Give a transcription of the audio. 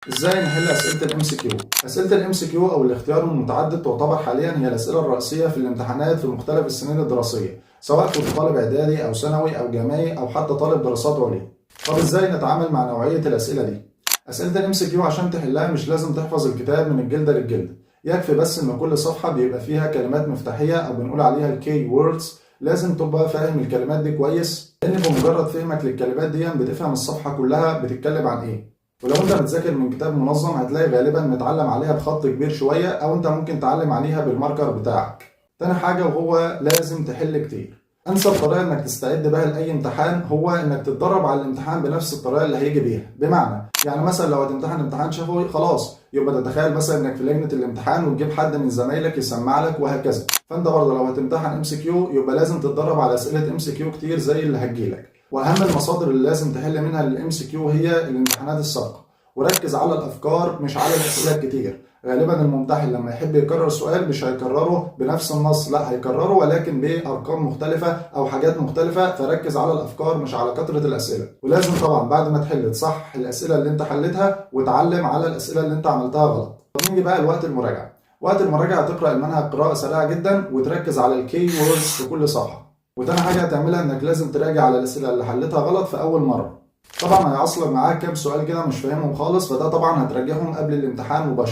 ازاي نحل اسئله الام سي كيو؟ اسئله الام سي كيو او الاختيار المتعدد تعتبر حاليا هي الاسئله الرئيسيه في الامتحانات في مختلف السنين الدراسيه، سواء كنت طالب اعدادي او ثانوي او جامعي او حتى طالب دراسات عليا. طب ازاي نتعامل مع نوعيه الاسئله دي؟ اسئله الام سي كيو عشان تحلها مش لازم تحفظ الكتاب من الجلده للجلده، يكفي بس ان كل صفحه بيبقى فيها كلمات مفتاحيه او بنقول عليها الكي ووردز. لازم تبقى فاهم الكلمات دي كويس، لان بمجرد فهمك للكلمات دي بتفهم الصفحه كلها بتتكلم عن ايه. ولو انت بتذاكر من كتاب منظم هتلاقي غالبا متعلم عليها بخط كبير شوية، او انت ممكن تعلم عليها بالماركر بتاعك. تاني حاجة وهو لازم تحل كتير. انسب طريقة انك تستعد بها لأي امتحان هو انك تتدرب على الامتحان بنفس الطريقة اللي هيجي بيها. بمعنى يعني مثلا لو هتمتحن امتحان شفوي خلاص يبقى تتخيل مثلا انك في لجنة الامتحان وتجيب حد من زمايلك يسمع لك وهكذا. فانت برضه لو هتمتحن ام سي كيو يبقى لازم تتدرب على اسئلة ام سي كيو كتير زي اللي هتجيلك. واهم المصادر اللي لازم تحل منها الام سي كيو هي الامتحانات السابقة. وركز على الافكار مش على الاسئله الكتير. غالبا الممتحن لما يحب يكرر سؤال مش هيكرره بنفس النص، لا هيكرره ولكن بارقام مختلفه او حاجات مختلفه، فركز على الافكار مش على كثره الاسئله. ولازم طبعا بعد ما تحل تصحح الاسئله اللي انت حلتها وتعلم على الاسئله اللي انت عملتها غلط. طب نيجي بقى لوقت المراجعه. وقت المراجعه هتقرا المنهج قراءه سريعه جدا وتركز على الكي ووردز في كل صفحه. وتاني حاجه هتعملها انك لازم تراجع على الاسئله اللي حلتها غلط في اول مره. طبعا هيعصلك معاك كام سؤال كده مش فاهمهم خالص، فده طبعا هتراجعهم قبل الامتحان مباشرة.